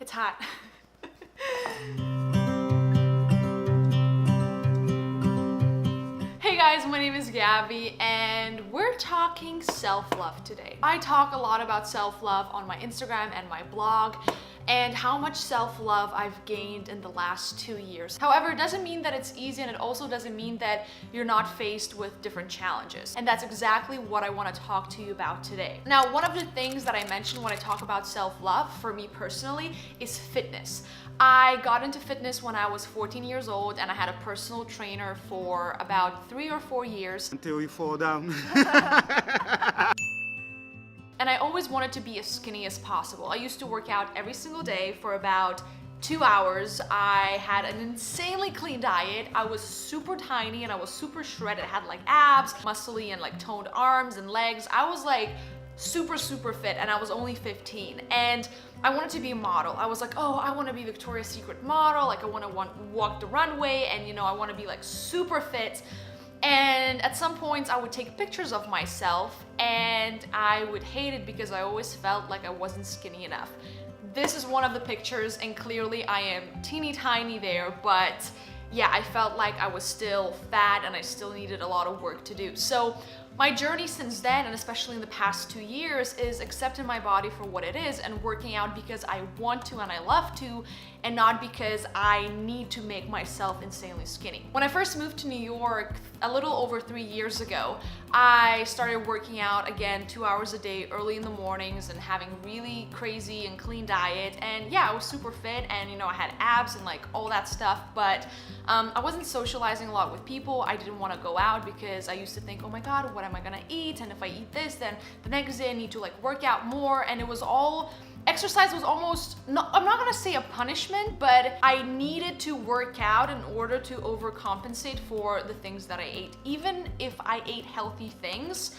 It's hot. Hey guys, my name is Gabby and we're talking self-love today. I talk a lot about self-love on my Instagram and my blog and how much self-love I've gained in the last 2 years. However, it doesn't mean that it's easy, and it also doesn't mean that you're not faced with different challenges. And that's exactly what I want to talk to you about today. Now, one of the things that I mention when I talk about self-love for me personally is fitness. I got into fitness when I was 14 years old and I had a personal trainer for about 3 or 4 years. Until you fall down. And I always wanted to be as skinny as possible. I used to work out every single day for about 2 hours. I had an insanely clean diet. I was super tiny and I was super shredded. I had like abs, muscly and like toned arms and legs. I was like super fit and I was only 15 and I wanted to be a model. I was like, oh, I want to be Victoria's Secret model. Like I want to walk the runway and I want to be like super fit. And at some points I would take pictures of myself and I would hate it because I always felt like I wasn't skinny enough. This is one of the pictures and clearly I am teeny tiny there, but yeah, I felt like I was still fat and I still needed a lot of work to do. So my journey since then, and especially in the past 2 years, is accepting my body for what it is and working out because I want to and I love to, and not because I need to make myself insanely skinny. When I first moved to New York a little over 3 years ago, I started working out again 2 hours a day early in the mornings and having really crazy and clean diet. And yeah, I was super fit and I had abs and like all that stuff, but I wasn't socializing a lot with people. I didn't want to go out because I used to think, oh my God, what am I gonna eat? And if I eat this, then the next day I need to like work out more. And it was all, exercise was almost, I'm not gonna say a punishment, but I needed to work out in order to overcompensate for the things that I ate. Even if I ate healthy things,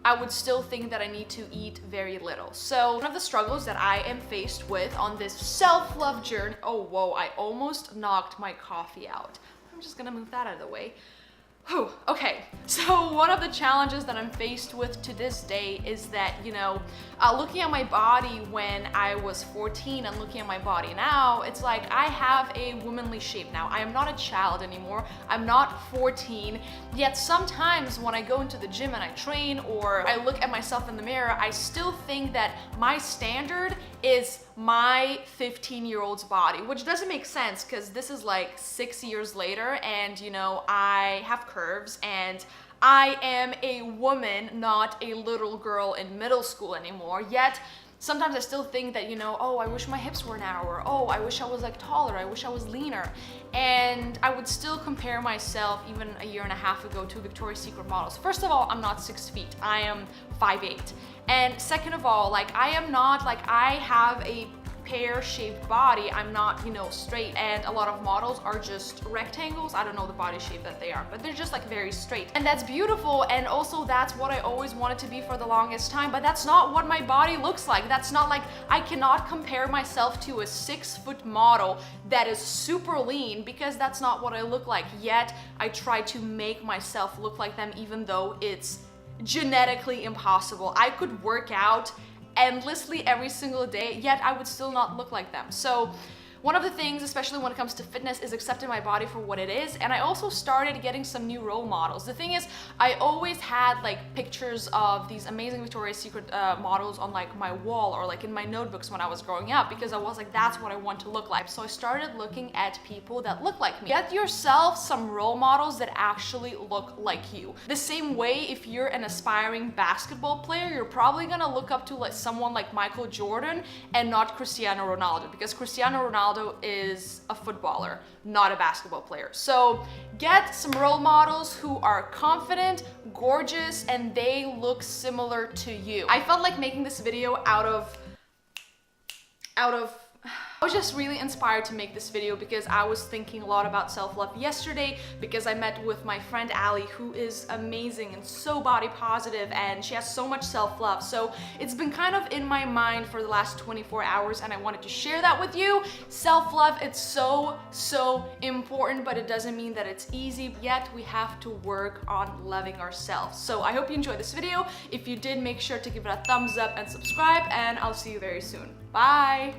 I would still think that I need to eat very little. So one of the struggles that I am faced with on this self-love journey, oh whoa, I almost knocked my coffee out. I'm just gonna move that out of the way. Whew, okay, so one of the challenges that I'm faced with to this day is that, looking at my body when I was 14 and looking at my body now, it's like I have a womanly shape now. I am not a child anymore. I'm not 14, yet sometimes when I go into the gym and I train or I look at myself in the mirror, I still think that my standard is my 15-year-old's body, which doesn't make sense because this is like 6 years later and I have curves and I am a woman, not a little girl in middle school anymore. Yet sometimes I still think that, oh, I wish my hips were narrower. Oh, I wish I was like taller. I wish I was leaner. And I would still compare myself even a year and a half ago to Victoria's Secret models. First of all, I'm not 6 feet. I am 5'8". And second of all, like I am not like, I have a pear-shaped body. I'm not, straight, and a lot of models are just rectangles. I don't know the body shape that they are, but they're just like very straight. And that's beautiful, and also that's what I always wanted to be for the longest time, but that's not what my body looks like. That's not like, I cannot compare myself to a 6-foot model that is super lean because that's not what I look like. Yet I try to make myself look like them even though it's genetically impossible. I could work out endlessly every single day, yet I would still not look like them. So one of the things, especially when it comes to fitness, is accepting my body for what it is. And I also started getting some new role models. The thing is, I always had like pictures of these amazing Victoria's Secret models on like my wall or like in my notebooks when I was growing up because I was like, that's what I want to look like. So I started looking at people that look like me. Get yourself some role models that actually look like you. The same way, if you're an aspiring basketball player, you're probably gonna look up to like someone like Michael Jordan and not Cristiano Ronaldo, because Cristiano Ronaldo is a footballer, not a basketball player. So get some role models who are confident, gorgeous, and they look similar to you. I felt like making this video out of I was just really inspired to make this video because I was thinking a lot about self-love yesterday, because I met with my friend Ali, who is amazing and so body positive, and she has so much self-love. So it's been kind of in my mind for the last 24 hours and I wanted to share that with you. Self-love, it's so important, but it doesn't mean that it's easy. Yet we have to work on loving ourselves. So I hope you enjoyed this video. If you did, make sure to give it a thumbs up and subscribe, and I'll see you very soon. Bye!